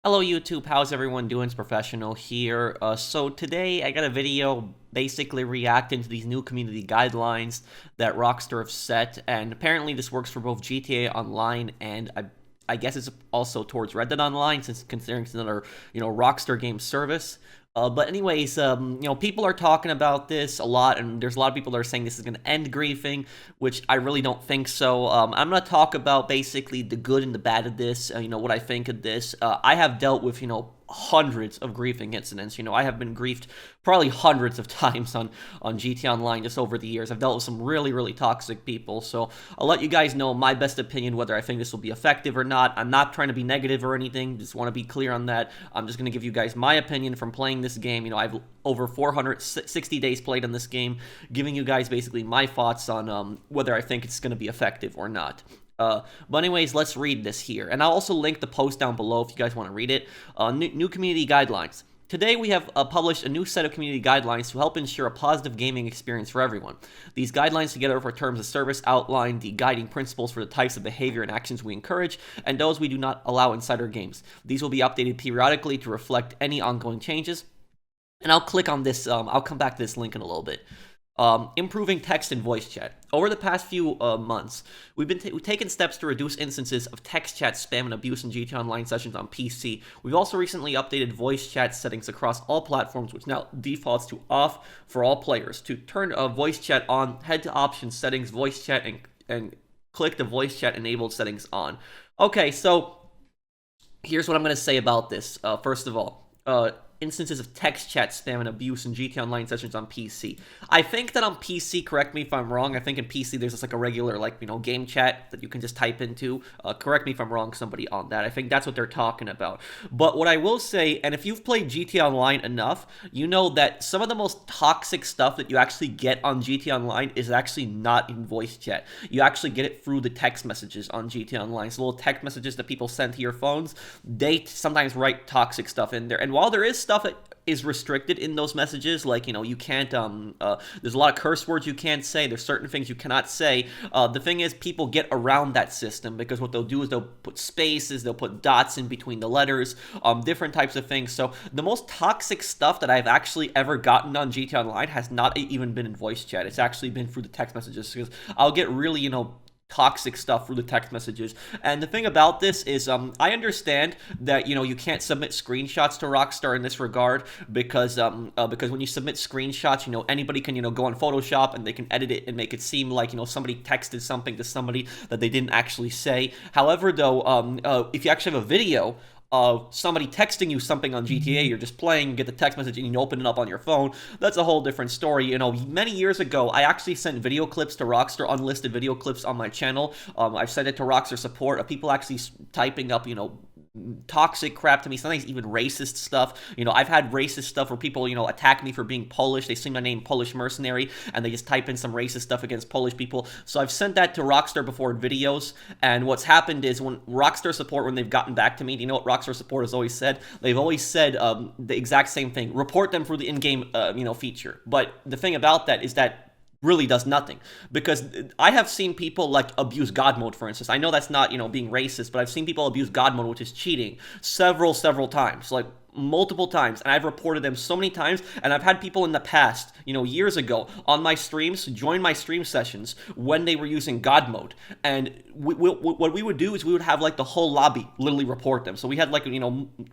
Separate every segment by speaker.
Speaker 1: Hello YouTube, how's everyone doing? It's Professional here. So today I got a video basically reacting to these new community guidelines that Rockstar have set, and apparently this works for both GTA Online and I guess it's also towards Red Dead Online, since considering it's another Rockstar game service. But anyways, people are talking about this a lot, and there's a lot of people that are saying this is going to end griefing, which I really don't think so. I'm going to talk about basically the good and the bad of this, what I think of this. I have dealt with, hundreds of griefing incidents. I have been griefed probably hundreds of times on GT Online just over the years. I've dealt with some really, really toxic people, so I'll let you guys know my best opinion whether I think this will be effective or not. I'm not trying to be negative or anything, just want to be clear on that. I'm just going to give you guys my opinion from playing this game. I've over 460 days played on this game, giving you guys basically my thoughts on whether I think it's going to be effective or not. But anyways, let's read this here. And I'll also link the post down below if you guys want to read it. New community guidelines. Today we have published a new set of community guidelines to help ensure a positive gaming experience for everyone. These guidelines, together with our terms of service, outline the guiding principles for the types of behavior and actions we encourage and those we do not allow inside our games. These will be updated periodically to reflect any ongoing changes. And I'll click on this, I'll come back to this link in a little bit. Improving text and voice chat. Over the past few months, we've taken steps to reduce instances of text chat spam and abuse in GTA Online sessions on PC. We've also recently updated voice chat settings across all platforms, which now defaults to off for all players. To turn voice chat on, head to Options, Settings, Voice Chat, and click the voice chat enabled settings on. Okay, so here's what I'm going to say about this. First of all, instances of text chat spam and abuse in GTA Online sessions on PC. I think that on PC, correct me if I'm wrong, I think in PC there's just like a regular game chat that you can just type into. Correct me if I'm wrong, somebody on that. I think that's what they're talking about. But what I will say, and if you've played GTA Online enough, you know that some of the most toxic stuff that you actually get on GTA Online is actually not in voice chat. You actually get it through the text messages on GTA Online. So little text messages that people send to your phones, they sometimes write toxic stuff in there. And while there is stuff that is restricted in those messages, like you can't there's a lot of curse words you can't say, there's certain things you cannot say. The thing is, people get around that system because what they'll do is they'll put spaces, they'll put dots in between the letters, different types of things. So the most toxic stuff that I've actually ever gotten on GTA Online has not even been in voice chat. It's actually been through the text messages, because I'll get really toxic stuff through the text messages. And the thing about this is, I understand that you can't submit screenshots to Rockstar in this regard, because when you submit screenshots, anybody can go on Photoshop and they can edit it and make it seem like somebody texted something to somebody that they didn't actually say. However, though, if you actually have a video of somebody texting you something on GTA, you're just playing, you get the text message, and you open it up on your phone, that's a whole different story. Many years ago, I actually sent video clips to Rockstar, unlisted video clips on my channel. I've sent it to Rockstar support of people actually typing up, toxic crap to me, sometimes even racist stuff. I've had racist stuff where people, attack me for being Polish. They see my name, Polish Mercenary, and they just type in some racist stuff against Polish people. So I've sent that to Rockstar before in videos, and what's happened is when Rockstar support, when they've gotten back to me, do you know what Rockstar support has always said? They've always said the exact same thing. Report them through the in-game, feature. But the thing about that is that really does nothing, because I have seen people abuse God mode, for instance. I know that's not being racist, but I've seen people abuse God mode, which is cheating, several times, multiple times, and I've reported them so many times. And I've had people in the past, years ago, on my streams, join my stream sessions when they were using God mode. And what we would do is we would have the whole lobby literally report them. So we had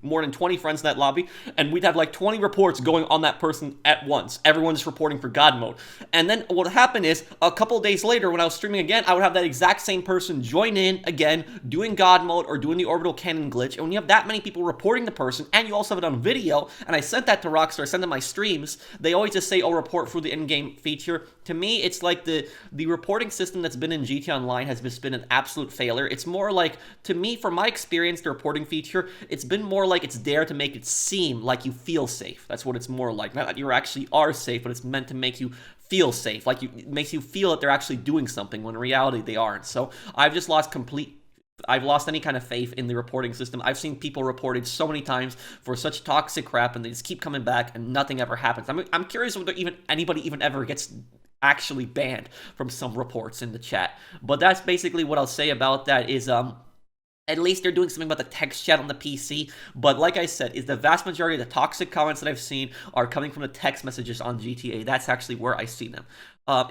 Speaker 1: more than 20 friends in that lobby, and we'd have 20 reports going on that person at once. Everyone's reporting for God mode. And then what would happen is, a couple days later, when I was streaming again, I would have that exact same person join in again, doing God mode or doing the orbital cannon glitch. And when you have that many people reporting the person, and you also have it on video, and I sent that to Rockstar, I sent them my streams, they always just say, oh, report through the in-game feature. To me, it's like the reporting system that's been in GTA Online has just been an absolute failure. It's more to me, from my experience, the reporting feature, it's been more like it's there to make it seem like you feel safe. That's what it's more like. Not that you actually are safe, but it's meant to make you feel safe. It makes you feel that they're actually doing something when in reality they aren't. So I've just I've lost any kind of faith in the reporting system. I've seen people reported so many times for such toxic crap, and they just keep coming back, and nothing ever happens. I'm curious whether anybody even ever gets actually banned from some reports in the chat. But that's basically what I'll say about that. Is At least they're doing something about the text chat on the PC. But like I said, is the vast majority of the toxic comments that I've seen are coming from the text messages on GTA. That's actually where I see them.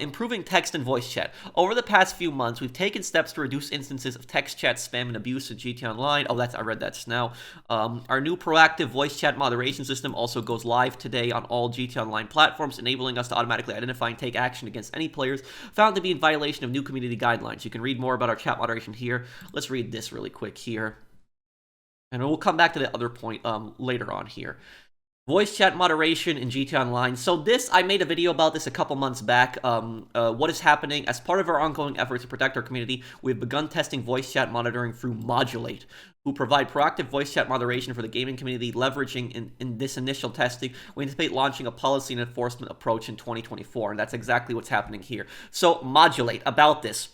Speaker 1: Improving text and voice chat. Over the past few months, we've taken steps to reduce instances of text chat spam and abuse in GTA Online. Oh, I read that just now. Our new proactive voice chat moderation system also goes live today on all GTA Online platforms, enabling us to automatically identify and take action against any players found to be in violation of new community guidelines. You can read more about our chat moderation here. Let's read this really quick here. And we'll come back to the other point later on here. Voice chat moderation in GTA Online. So this, I made a video about this a couple months back. What is happening? As part of our ongoing efforts to protect our community, we've begun testing voice chat monitoring through Modulate, who provide proactive voice chat moderation for the gaming community. Leveraging in this initial testing, we anticipate launching a policy and enforcement approach in 2024, and that's exactly what's happening here. So Modulate, about this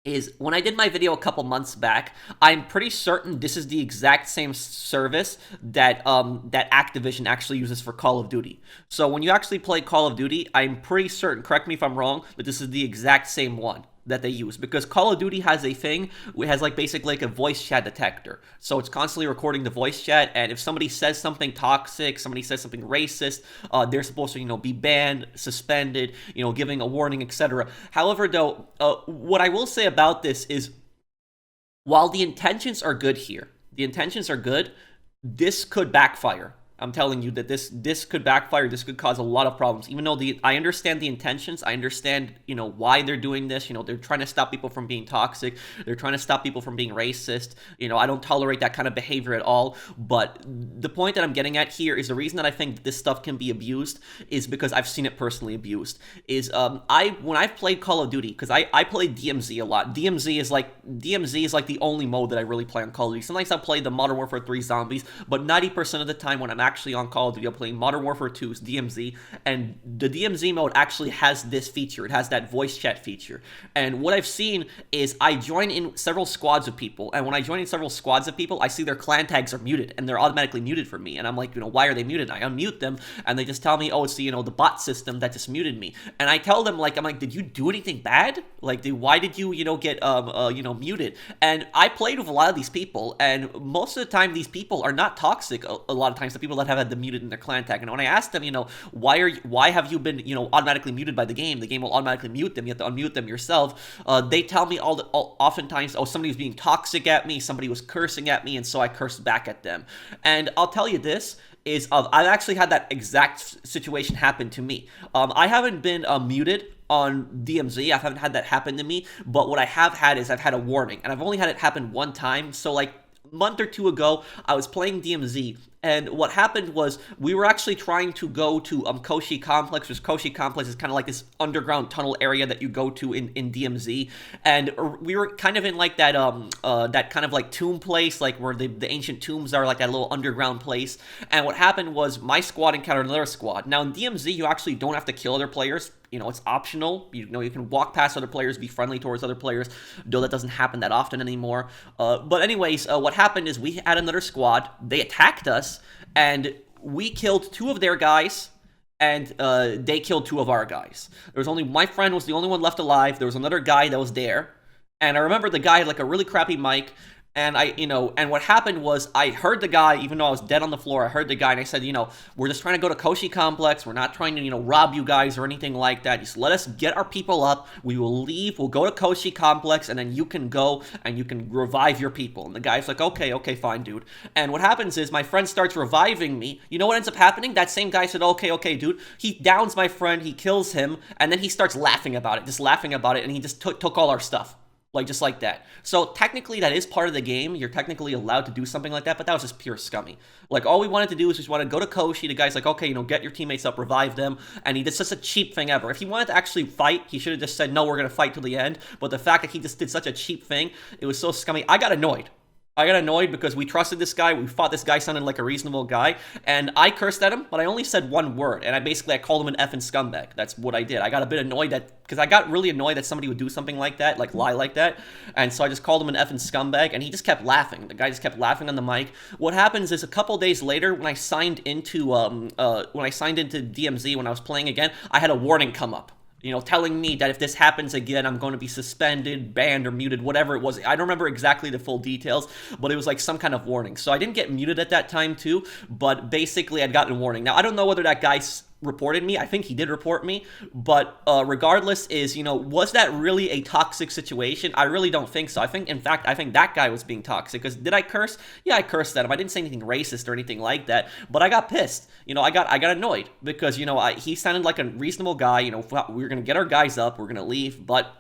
Speaker 1: is when I did my video a couple months back, I'm pretty certain this is the exact same service that that Activision actually uses for Call of Duty. So when you actually play Call of Duty, I'm pretty certain, correct me if I'm wrong, but this is the exact same one that they use, because Call of Duty has a thing, it has like basically like a voice chat detector. So it's constantly recording the voice chat, and if somebody says something toxic, somebody says something racist, they're supposed to, be banned, suspended, giving a warning, etc. However, though, what I will say about this is, while the intentions are good here, this could backfire. I'm telling you that this could backfire. This could cause a lot of problems. Even though I understand the intentions, I understand why they're doing this. They're trying to stop people from being toxic. They're trying to stop people from being racist. I don't tolerate that kind of behavior at all. But the point that I'm getting at here is the reason that I think this stuff can be abused is because I've seen it personally abused. When I've played Call of Duty, because I play DMZ a lot. DMZ is like the only mode that I really play on Call of Duty. Sometimes I'll play the Modern Warfare 3 Zombies, but 90% of the time when I'm actually on Call of Duty, I'm playing Modern Warfare 2's DMZ, and the DMZ mode actually has this feature. It has that voice chat feature. And what I've seen is I join in several squads of people, and when I join in several squads of people, I see their clan tags are muted, and they're automatically muted for me. And I'm like, why are they muted? And I unmute them, and they just tell me, oh, it's the bot system that just muted me. And I tell them, I'm like, did you do anything bad? Why did you, get, muted? And I played with a lot of these people, and most of the time, these people are not toxic. A lot of times, the people that have had them muted in their clan tag. And when I asked them, why have you been, automatically muted by the game will automatically mute them. You have to unmute them yourself. They tell me oftentimes, oh, somebody was being toxic at me, somebody was cursing at me, and so I cursed back at them. And I'll tell you this, I've actually had that exact situation happen to me. I haven't been muted on DMZ. I haven't had that happen to me, but what I have had is I've had a warning, and I've only had it happen one time. So a month or two ago, I was playing DMZ, and what happened was we were actually trying to go to Koshi Complex, which Koshi Complex is kind of like this underground tunnel area that you go to in DMZ, and we were kind of in that that kind of tomb place, where the ancient tombs are, that little underground place. And what happened was my squad encountered another squad. Now in DMZ, you actually don't have to kill other players. It's optional. You can walk past other players, be friendly towards other players, though that doesn't happen that often anymore. But anyways, what happened is we had another squad. They attacked us, and we killed 2 of their guys, and they killed 2 of our guys. My friend was the only one left alive. There was another guy that was there, and I remember the guy had a really crappy mic. And and what happened was I heard the guy, even though I was dead on the floor, I heard the guy and I said, we're just trying to go to Koshi Complex. We're not trying to, rob you guys or anything like that. Just let us get our people up. We will leave. We'll go to Koshi Complex, and then you can go and you can revive your people. And the guy's like, okay, fine, dude. And what happens is my friend starts reviving me. You know what ends up happening? That same guy said, okay, dude. He downs my friend. He kills him. And then he starts laughing about it, and he just took all our stuff. Just like that. So technically that is part of the game. You're technically allowed to do something like that, but that was just pure scummy. All we wanted to do is just want to go to Koshi. The guy's like, okay, get your teammates up, revive them. And he did such a cheap thing ever. If he wanted to actually fight, he should have just said, no, we're going to fight till the end. But the fact that he just did such a cheap thing, it was so scummy. I got annoyed because we trusted this guy. We thought this guy sounded like a reasonable guy. And I cursed at him, but I only said one word. And I called him an effing scumbag. That's what I did. I got a bit annoyed because I got really annoyed that somebody would do something like that, lie like that. And so I just called him an effing scumbag, and he just kept laughing. The guy just kept laughing on the mic. What happens is a couple days later, when I signed into DMZ when I was playing again, I had a warning come up. telling me that if this happens again, I'm going to be suspended, banned, or muted, whatever it was. I don't remember exactly the full details, but it was like some kind of warning. So I didn't get muted at that time too, but basically I'd gotten a warning. Now, I don't know whether that guy reported me. I think he did report me, but regardless was that really a toxic situation? I really don't think so. In fact, I think that guy was being toxic, because did I curse? Yeah, I cursed at him. I didn't say anything racist or anything like that, but I got pissed. I got annoyed because, he sounded like a reasonable guy. We were going to get our guys up, we're going to leave, but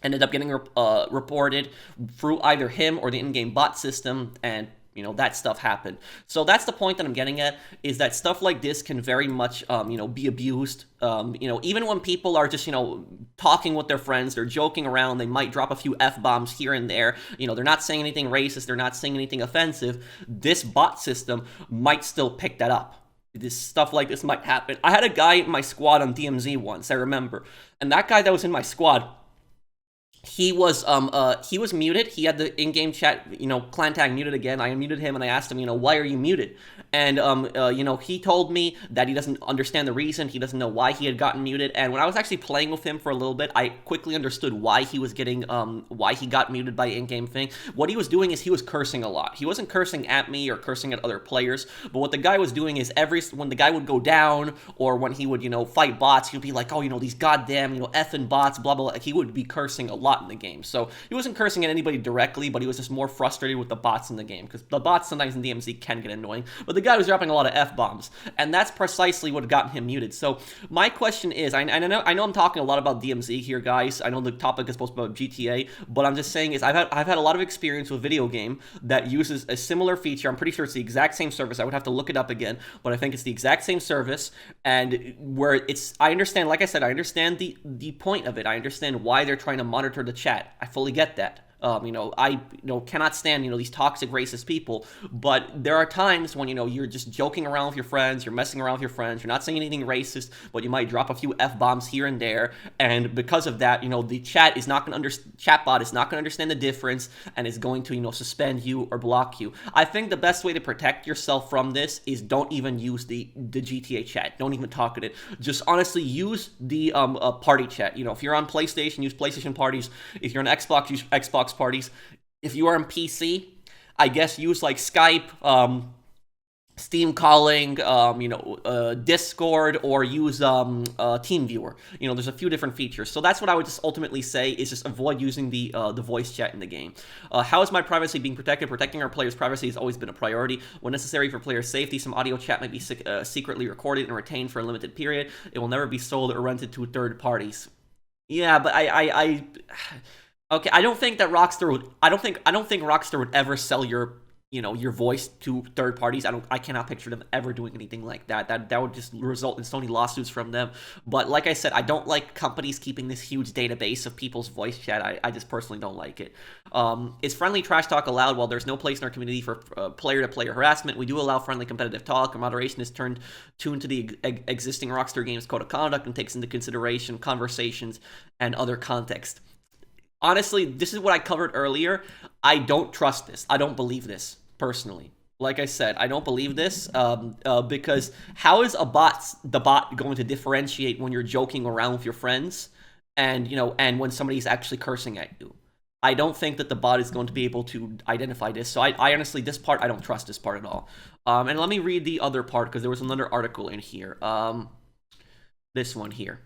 Speaker 1: ended up getting reported through either him or the in-game bot system, and that stuff happened. So that's the point that I'm getting at, is that stuff like this can very much, be abused. Even when people are just, talking with their friends, they're joking around, they might drop a few F-bombs here and there. They're not saying anything racist, they're not saying anything offensive. This bot system might still pick that up. This stuff like this might happen. I had a guy in my squad on DMZ once, I remember. And that guy that was in my squad, he was muted. He had the in-game chat, clan tag muted again. I unmuted him and I asked him, why are you muted? And he told me that he doesn't understand the reason. He doesn't know why he had gotten muted. And when I was actually playing with him for a little bit, I quickly understood why he was getting why he got muted by in-game thing. What he was doing is he was cursing a lot. He wasn't cursing at me or cursing at other players, but what the guy was doing is when the guy would go down, or when he would fight bots, he'd be like, oh, these goddamn effing bots, blah blah blah. He would be cursing a lot in the game. So he wasn't cursing at anybody directly, but he was just more frustrated with the bots in the game, because the bots sometimes in DMZ can get annoying, but the guy was dropping a lot of F-bombs, and that's precisely what got him muted. So my question is, I know I'm talking a lot about DMZ here, guys. I know the topic is supposed to be about GTA, but I'm just saying is I've had a lot of experience with video game that uses a similar feature. I'm pretty sure it's the exact same service. I would have to look it up again, but I think it's the exact same service, and where I understand, like I said, I understand the point of it. I understand why they're trying to monitor the chat. I fully get that. I cannot stand these toxic racist people, but there are times when you're just joking around with your friends, you're messing around with your friends, you're not saying anything racist, but you might drop a few F-bombs here and there, and because of that, the chat is not going to chatbot is not going to understand the difference, and is going to suspend you or block you. I think the best way to protect yourself from this is don't even use the GTA chat. Don't even talk at it. Just honestly use the party chat. If you're on PlayStation, use PlayStation parties. If you're on Xbox, use Xbox parties. If you are on PC, I guess use like Skype, Steam calling, Discord, or use TeamViewer. There's a few different features. So that's what I would just ultimately say, is just avoid using the voice chat in the game. How is my privacy being protected? Protecting our players' privacy has always been a priority. When necessary for player safety, some audio chat might be secretly recorded and retained for a limited period. It will never be sold or rented to third parties. Yeah, but okay, I don't think that Rockstar would. I don't think Rockstar would ever sell your voice to third parties. I cannot picture them ever doing anything like that. That would just result in so many lawsuits from them. But like I said, I don't like companies keeping this huge database of people's voice chat. I just personally don't like it. Is friendly trash talk allowed? While there's no place in our community for player-to-player harassment, we do allow friendly competitive talk. Our moderation is tuned to the existing Rockstar Games Code of Conduct and takes into consideration conversations and other context. Honestly, this is what I covered earlier. I don't trust this. I don't believe this, personally. Like I said, I don't believe this because how is the bot going to differentiate when you're joking around with your friends and when somebody's actually cursing at you? I don't think that the bot is going to be able to identify this. So I honestly, this part, I don't trust this part at all. And let me read the other part, because there was another article in here. This one here.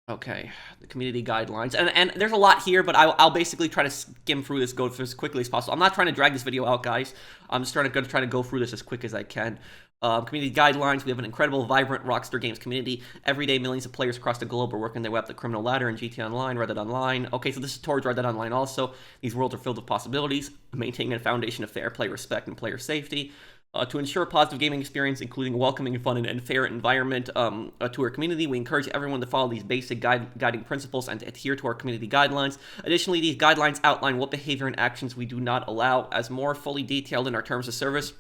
Speaker 1: Okay, the community guidelines, and there's a lot here, but I'll basically try to skim through this, go through as quickly as possible. I'm not trying to drag this video out, guys. I'm just trying to go through this as quick as I can. Community guidelines. We have an incredible, vibrant Rockstar Games community. Every day, millions of players across the globe are working their way up the criminal ladder in GTA Online, Red Dead Online. Okay, so this is towards Red Dead Online also. These worlds are filled with possibilities, maintaining a foundation of fair play, respect, and player safety. To ensure a positive gaming experience, including a welcoming, fun, and fair environment to our community, we encourage everyone to follow these basic guiding principles and to adhere to our community guidelines. Additionally, these guidelines outline what behavior and actions we do not allow, as more fully detailed in our terms of service,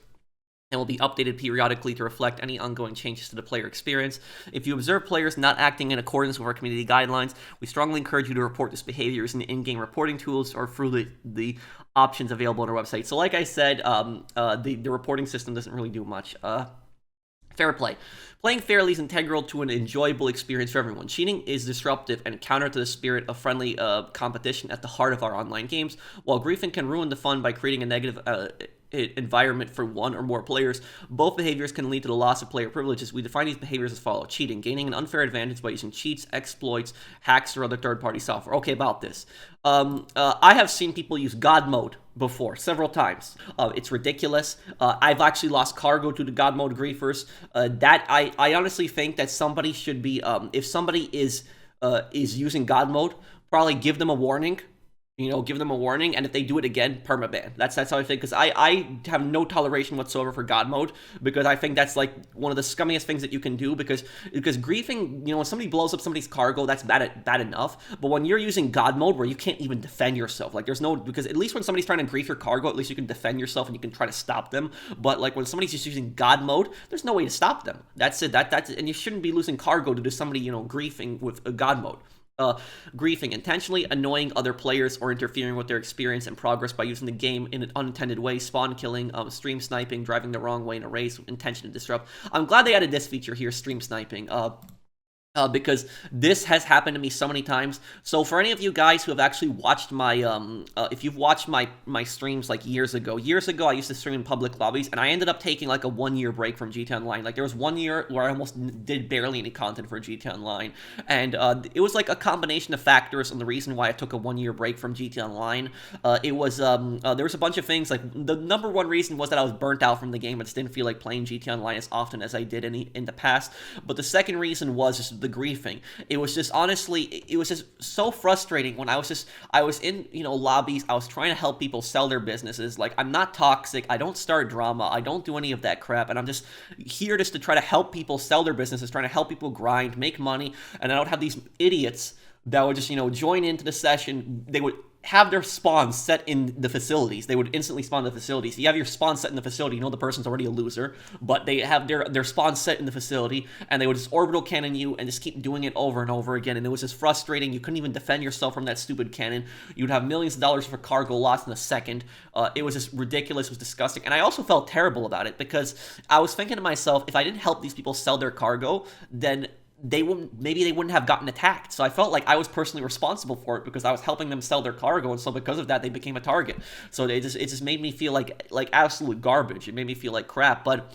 Speaker 1: and will be updated periodically to reflect any ongoing changes to the player experience. If you observe players not acting in accordance with our community guidelines, we strongly encourage you to report this behavior using the in-game reporting tools or through the options available on our website. So like I said, the reporting system doesn't really do much. Fair play. Playing fairly is integral to an enjoyable experience for everyone. Cheating is disruptive and counter to the spirit of friendly competition at the heart of our online games, while griefing can ruin the fun by creating a negative environment for one or more players. Both behaviors can lead to the loss of player privileges. We define these behaviors as follow: cheating, gaining an unfair advantage by using cheats, exploits, hacks, or other third-party software. Okay, about this. I have seen people use God mode before, several times. It's ridiculous. I've actually lost cargo to the God mode griefers. That I honestly think that somebody should be, if somebody is using God mode, probably give them a warning. Give them a warning, and if they do it again, permaban. That's how I think, because I have no toleration whatsoever for God mode, because I think that's like one of the scummiest things that you can do, because griefing, when somebody blows up somebody's cargo, that's bad enough, but when you're using God mode where you can't even defend yourself, like there's no, because at least when somebody's trying to grief your cargo, at least you can defend yourself and you can try to stop them, but like when somebody's just using God mode, there's no way to stop them. That's it, that's it, and you shouldn't be losing cargo to do somebody, griefing with a God mode. Griefing, intentionally annoying other players or interfering with their experience and progress by using the game in an unintended way, spawn killing, stream sniping, driving the wrong way in a race with intention to disrupt. I'm glad they added this feature here, stream sniping. Because this has happened to me so many times. So for any of you guys who have actually watched my, if you've watched my streams like years ago I used to stream in public lobbies, and I ended up taking like a 1-year break from GTA Online. Like there was 1 year where I almost did barely any content for GTA Online, and it was like a combination of factors and the reason why I took a 1-year break from GTA Online. It was, there was a bunch of things, like the number one reason was that I was burnt out from the game. I just didn't feel like playing GTA Online as often as I did in the past. But the second reason was just the griefing. It was just, honestly, it was just so frustrating when I was in, lobbies. I was trying to help people sell their businesses. Like, I'm not toxic. I don't start drama. I don't do any of that crap. And I'm just here just to try to help people sell their businesses, trying to help people grind, make money. And I would have these idiots that would just, join into the session. They would have their spawns set in the facilities. They would instantly spawn in the facilities. If you have your spawn set in the facility, the person's already a loser, but they have their spawn set in the facility, and they would just orbital cannon you and just keep doing it over and over again, and it was just frustrating. You couldn't even defend yourself from that stupid cannon. You'd have millions of dollars for cargo lost in a second. It was just ridiculous. It was disgusting, and I also felt terrible about it, because I was thinking to myself, if I didn't help these people sell their cargo, then maybe they wouldn't have gotten attacked. So I felt like I was personally responsible for it, because I was helping them sell their cargo, and so because of that, they became a target. So it just made me feel like absolute garbage. It made me feel like crap. But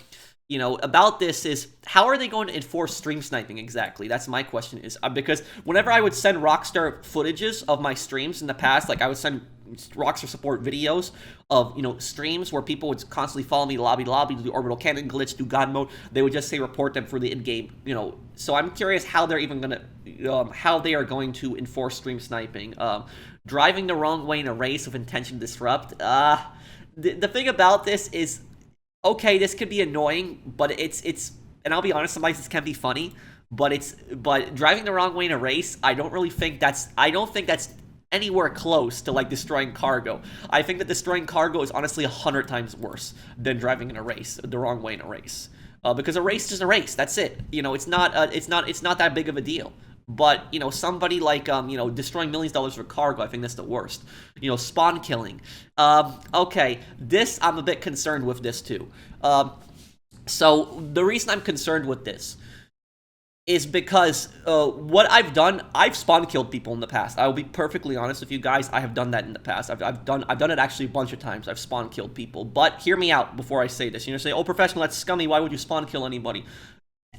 Speaker 1: about this is, how are they going to enforce stream sniping exactly? That's my question, is because whenever I would send Rockstar footages of my streams in the past, like I would send Rockstar support videos of, streams where people would constantly follow me lobby to lobby, do the orbital cannon glitch, do God mode, they would just say report them for the in-game, So I'm curious how they're even gonna, how they are going to enforce stream sniping. Driving the wrong way in a race with intention to disrupt. The thing about this is, okay, this could be annoying, but it's and I'll be honest, sometimes this can be funny, but driving the wrong way in a race, I don't think that's anywhere close to like destroying cargo. I think that destroying cargo is honestly 100 times worse than driving in a race, the wrong way in a race. Because a race is a race, that's it. It's not that big of a deal. But, somebody like, destroying millions of dollars for cargo, I think that's the worst. Spawn killing. Okay, this, I'm a bit concerned with this too. So, the reason I'm concerned with this is because what I've done, I've spawn killed people in the past. I will be perfectly honest with you guys, I have done that in the past. I've done it actually a bunch of times. I've spawn killed people. But hear me out before I say this. Say, oh, professional, that's scummy. Why would you spawn kill anybody?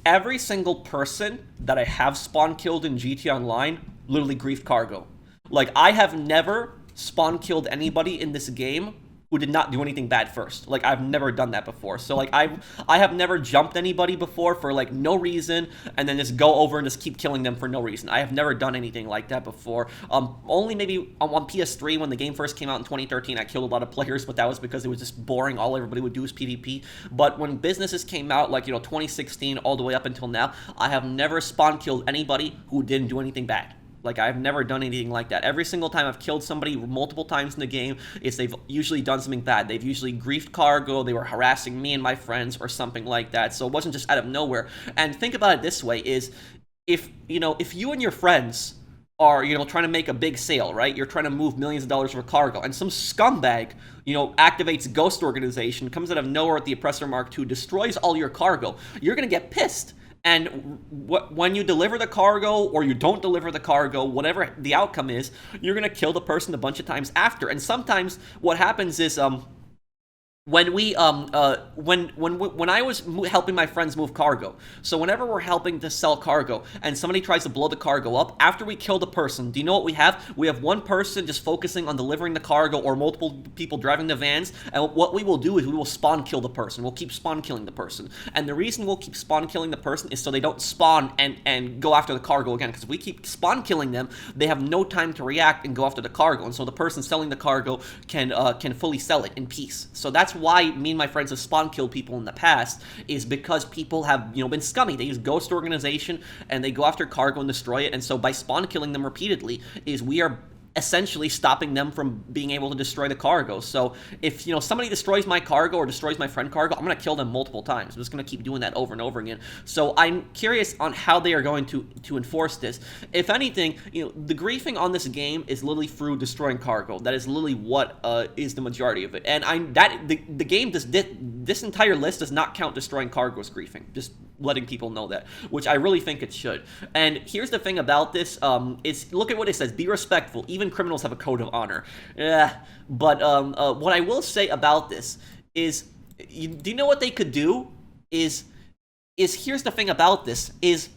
Speaker 1: Every single person that I have spawn killed in GTA Online literally griefed cargo. Like, I have never spawn killed anybody in this game who did not do anything bad first. Like, I've never done that before. So, like, I have never jumped anybody before for, like, no reason, and then just go over and just keep killing them for no reason. I have never done anything like that before. Only maybe on PS3 when the game first came out in 2013, I killed a lot of players, but that was because it was just boring. All everybody would do is PvP. But when businesses came out, like, 2016 all the way up until now, I have never spawn killed anybody who didn't do anything bad. Like, I've never done anything like that. Every single time I've killed somebody multiple times in the game, they've usually done something bad. They've usually griefed cargo, they were harassing me and my friends, or something like that. So it wasn't just out of nowhere. And think about it this way, is if you and your friends are, trying to make a big sale, right? You're trying to move millions of dollars of cargo, and some scumbag, activates Ghost Organization, comes out of nowhere at the Oppressor Mark II, destroys all your cargo. You're gonna get pissed. And when you deliver the cargo or you don't deliver the cargo, whatever the outcome is, you're gonna kill the person a bunch of times after. And sometimes what happens is when we when I was helping my friends move cargo, so whenever we're helping to sell cargo and somebody tries to blow the cargo up, after we kill the person, do you know what we have? We have one person just focusing on delivering the cargo, or multiple people driving the vans, and what we will do is we will spawn kill the person. We'll keep spawn killing the person, and the reason we'll keep spawn killing the person is so they don't spawn and go after the cargo again, because if we keep spawn killing them, they have no time to react and go after the cargo, and so the person selling the cargo can fully sell it in peace. So that's why me and my friends have spawn killed people in the past, is because people have, been scummy. They use Ghost Organization and they go after cargo and destroy it, and so by spawn killing them repeatedly, is we are essentially stopping them from being able to destroy the cargo. So if somebody destroys my cargo or destroys my friend cargo, I'm gonna kill them multiple times. I'm just gonna keep doing that over and over again. So I'm curious on how they are going to enforce this. If anything, the griefing on this game is literally through destroying cargo. That is literally what is the majority of it. And the game does this entire list does not count destroying cargo as griefing. Just letting people know that, which I really think it should. And here's the thing about this, is look at what it says: be respectful. Even criminals have a code of honor. But what I will say about this is, do you know what they could do? Is here's the thing about this, is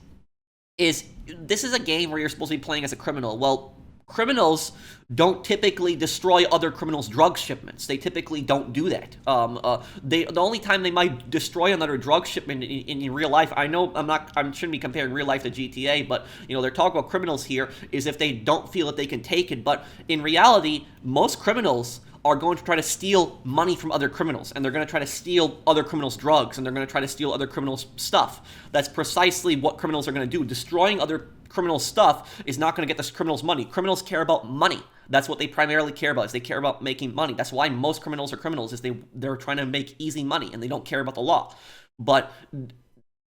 Speaker 1: this is a game where you're supposed to be playing as a criminal. Well, criminals don't typically destroy other criminals' drug shipments. They typically don't do that. The only time they might destroy another drug shipment in real life, I know I shouldn't be comparing real life to GTA, but they're talking about criminals here, is if they don't feel that they can take it. But in reality, most criminals are going to try to steal money from other criminals, and they're going to try to steal other criminals' drugs, and they're going to try to steal other criminals' stuff. That's precisely what criminals are going to do. Destroying other criminal stuff is not going to get the criminals money. Criminals care about money. That's what they primarily care about, is they care about making money. That's why most criminals are criminals, is they're trying to make easy money, and they don't care about the law. But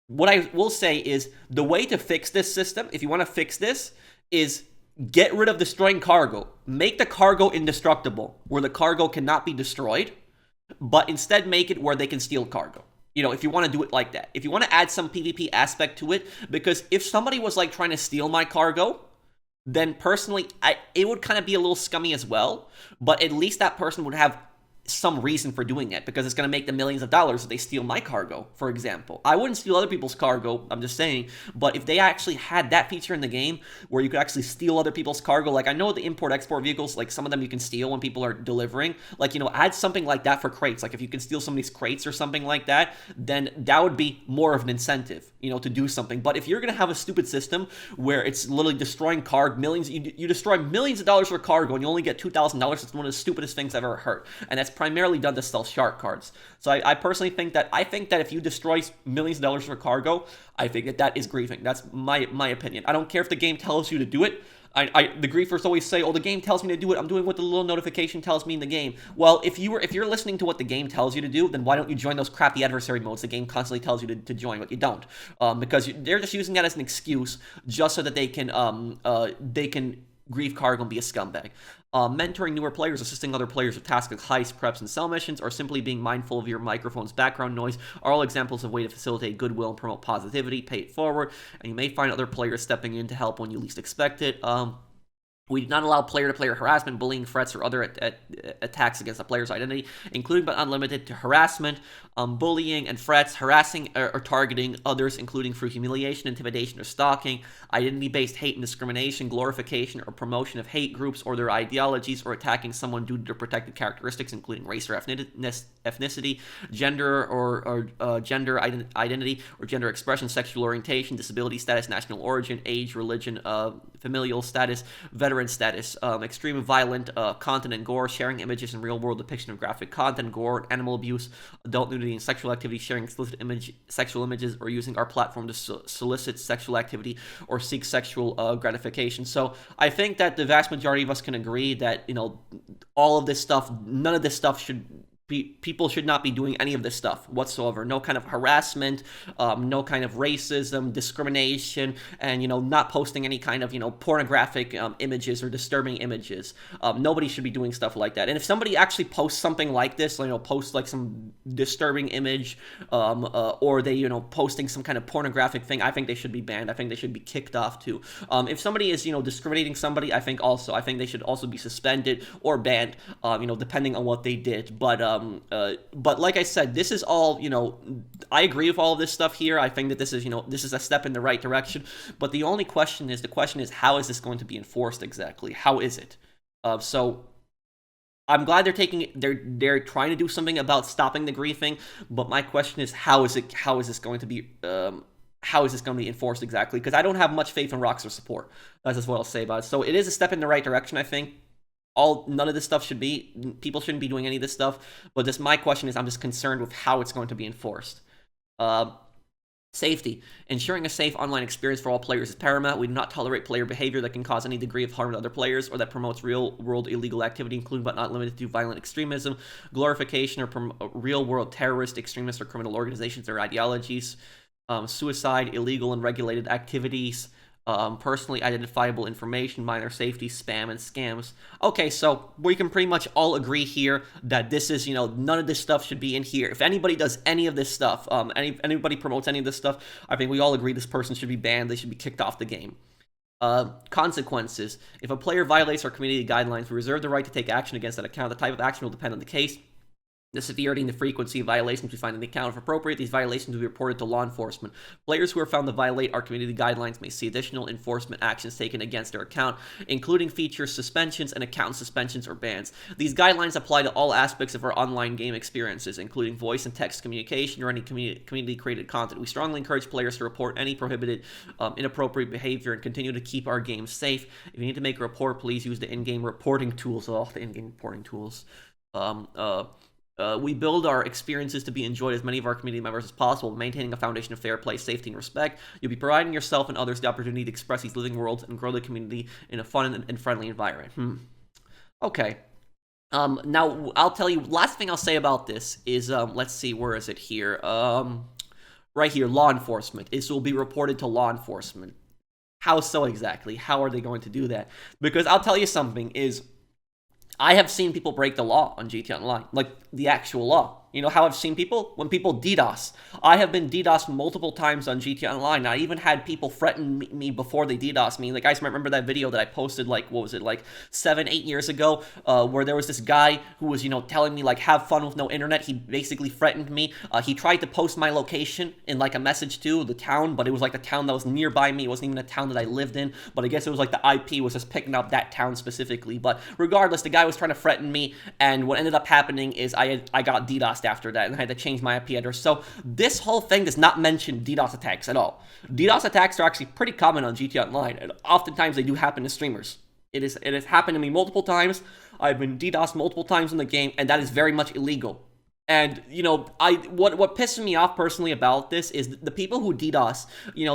Speaker 1: what I will say is, the way to fix this system, if you want to fix this, is get rid of destroying cargo. Make the cargo indestructible, where the cargo cannot be destroyed, but instead make it where they can steal cargo. If you want to do it like that. If you want to add some PvP aspect to it, because if somebody was like trying to steal my cargo, then personally, it would kind of be a little scummy as well, but at least that person would have some reason for doing it, because it's going to make them millions of dollars if they steal my cargo, for example. I wouldn't steal other people's cargo, I'm just saying, but if they actually had that feature in the game where you could actually steal other people's cargo, like I know the import-export vehicles, like some of them you can steal when people are delivering, like, add something like that for crates. Like if you can steal somebody's crates or something like that, then that would be more of an incentive, to do something. But if you're going to have a stupid system where it's literally destroying millions, you destroy millions of dollars for cargo and you only get $2,000, it's one of the stupidest things I've ever heard. And that's primarily done to sell shark cards. So I personally think that if you destroy millions of dollars for cargo, I think that is griefing. That's my opinion. I don't care if the game tells you to do it. The griefers always say, "Oh, the game tells me to do it. I'm doing what the little notification tells me in the game." Well, if you're listening to what the game tells you to do, then why don't you join those crappy adversary modes the game constantly tells you to join, but you don't, because they're just using that as an excuse just so that they can grieve cargo and be a scumbag. Mentoring newer players, assisting other players with tasks like heists, preps, and cell missions, or simply being mindful of your microphone's background noise are all examples of ways to facilitate goodwill and promote positivity. Pay it forward, and you may find other players stepping in to help when you least expect it. We do not allow player-to-player harassment, bullying, threats, or other attacks against a player's identity, including but unlimited to harassment, bullying, and threats, harassing or targeting others, including through humiliation, intimidation, or stalking, identity-based hate and discrimination, glorification or promotion of hate groups or their ideologies, or attacking someone due to their protected characteristics, including race or ethnicity, gender or gender identity or gender expression, sexual orientation, disability status, national origin, age, religion, familial status, veteran status, extreme violent content and gore, sharing images and real-world depiction of graphic content, gore, animal abuse, adult nudity, and sexual activity, sharing explicit sexual images, or using our platform to solicit sexual activity or seek sexual gratification. So I think that the vast majority of us can agree that, all of this stuff, none of this stuff should People should not be doing any of this stuff whatsoever. No kind of harassment, no kind of racism, discrimination, and not posting any kind of pornographic images or disturbing images. Nobody should be doing stuff like that. And if somebody actually posts something like this, posts like some disturbing image, or they posting some kind of pornographic thing, I think they should be banned. I think they should be kicked off too. If somebody is discriminating somebody, I think they should also be suspended or banned, depending on what they did. But like I said, this is all, I agree with all of this stuff here. I think that this is a step in the right direction. But the question is, how is this going to be enforced exactly? How is it? So I'm glad they're trying to do something about stopping the griefing. But my question is, how is this going to be enforced exactly? Because I don't have much faith in Rockstar support. That's just what I'll say about it. So it is a step in the right direction, I think. None of this stuff people shouldn't be doing any of this stuff, but just my question is, I'm just concerned with how it's going to be enforced. Safety. Ensuring a safe online experience for all players is paramount. We do not tolerate player behavior that can cause any degree of harm to other players or that promotes real-world illegal activity, including but not limited to violent extremism, glorification, or real-world terrorist, extremist, or criminal organizations or ideologies, suicide, illegal and regulated activities, personally identifiable information, minor safety, spam, and scams. Okay, so we can pretty much all agree here that this is, none of this stuff should be in here. If anybody does any of this stuff, anybody promotes any of this stuff, I think we all agree this person should be banned. They should be kicked off the game. Consequences. If a player violates our community guidelines, we reserve the right to take action against that account. The type of action will depend on the case, the severity and the frequency of violations we find in the account. If appropriate, these violations will be reported to law enforcement. Players who are found to violate our community guidelines may see additional enforcement actions taken against their account, including features suspensions and account suspensions or bans. These guidelines apply to all aspects of our online game experiences, including voice and text communication or any community-created content. We strongly encourage players to report any prohibited, inappropriate behavior and continue to keep our games safe. If you need to make a report, please use the in-game reporting tools. Oh, the in-game reporting tools. We build our experiences to be enjoyed as many of our community members as possible, maintaining a foundation of fair play, safety, and respect. You'll be providing yourself and others the opportunity to express these living worlds and grow the community in a fun and friendly environment. Okay. Now, I'll tell you, last thing I'll say about this is, let's see, where is it here? Right here, law enforcement. This will be reported to law enforcement. How so exactly? How are they going to do that? Because I'll tell you something, I have seen people break the law on GTA Online, like the actual law. You know how I've seen people? When people DDoS. I have been DDoSed multiple times on GTA Online. I even had people threaten me before they DDoS me. Like, guys might remember that video that I posted, like, what was it, like 7-8 years ago, where there was this guy who was, telling me, like, have fun with no internet. He basically threatened me. He tried to post my location in, like, a message to the town, but it was, like, the town that was nearby me. It wasn't even a town that I lived in, but I guess it was, like, the IP was just picking up that town specifically. But regardless, the guy was trying to threaten me, and what ended up happening is I got DDoSed after that, and I had to change my IP address. So this whole thing does not mention DDoS attacks at all. DDoS attacks are actually pretty common on GTA Online, and oftentimes they do happen to streamers. It has happened to me multiple times. I've been DDoSed multiple times in the game, and that is very much illegal. And, what pisses me off personally about this is the people who DDoS,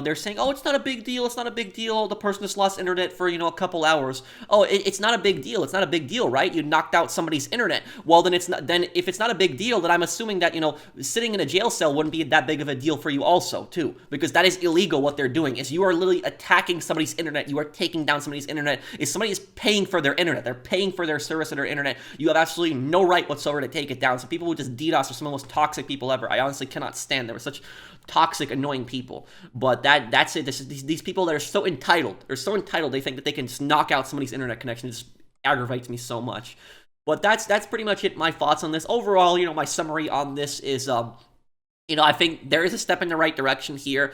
Speaker 1: they're saying, oh, it's not a big deal, it's not a big deal, the person just lost internet for, a couple hours. Oh, it's not a big deal, it's not a big deal, right? You knocked out somebody's internet. Well, then if it's not a big deal, then I'm assuming that, sitting in a jail cell wouldn't be that big of a deal for you also, too. Because that is illegal, what they're doing, is you are literally attacking somebody's internet, you are taking down somebody's internet. If somebody is paying for their internet, they're paying for their service of their internet, you have absolutely no right whatsoever to take it down. So people who just DDoS are some of the most toxic people ever. I honestly cannot stand them. They were such toxic, annoying people. But that's it. These people that are so entitled, they think that they can just knock out somebody's internet connection. It just aggravates me so much. But that's pretty much it, my thoughts on this. Overall, my summary on this is, I think there is a step in the right direction here.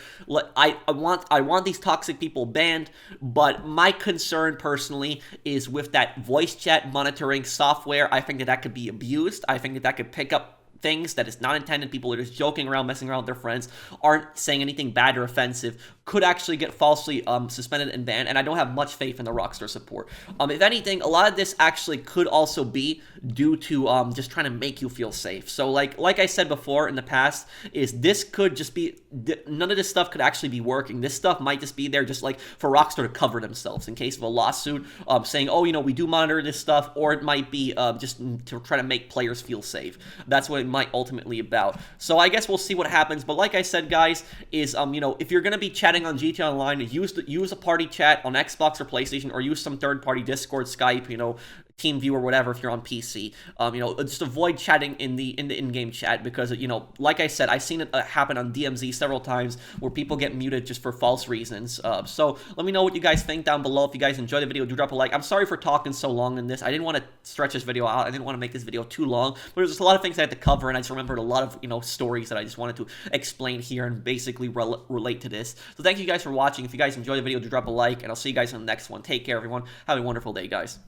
Speaker 1: I want these toxic people banned, but my concern personally is with that voice chat monitoring software. I think that could be abused. I think that could pick up things that is not intended. People are just joking around, messing around with their friends, aren't saying anything bad or offensive, could actually get falsely suspended and banned, and I don't have much faith in the Rockstar support. If anything, a lot of this actually could also be due to just trying to make you feel safe. So like I said before in the past, is this could just be, none of this stuff could actually be working. This stuff might just be there just like for Rockstar to cover themselves in case of a lawsuit, saying, oh, we do monitor this stuff, or it might be just to try to make players feel safe. That's what it might ultimately about. So I guess we'll see what happens. But like I said, guys, is if you're gonna be chatting on GTA Online, use a party chat on Xbox or PlayStation, or use some third-party Discord, Skype, TeamViewer, whatever, if you're on PC. Just avoid chatting in the in-game chat, because like I said, I've seen it happen on DMZ several times where people get muted just for false reasons. So let me know what you guys think down below. If you guys enjoyed the video, do drop a like. I'm sorry for talking so long in this. I didn't want to stretch this video out. I didn't want to make this video too long, but there's just a lot of things I had to cover, and I just remembered a lot of stories that I just wanted to explain here and basically relate to this. So thank you guys for watching. If you guys enjoyed the video, do drop a like, and I'll see you guys in the next one. Take care, everyone. Have a wonderful day, guys.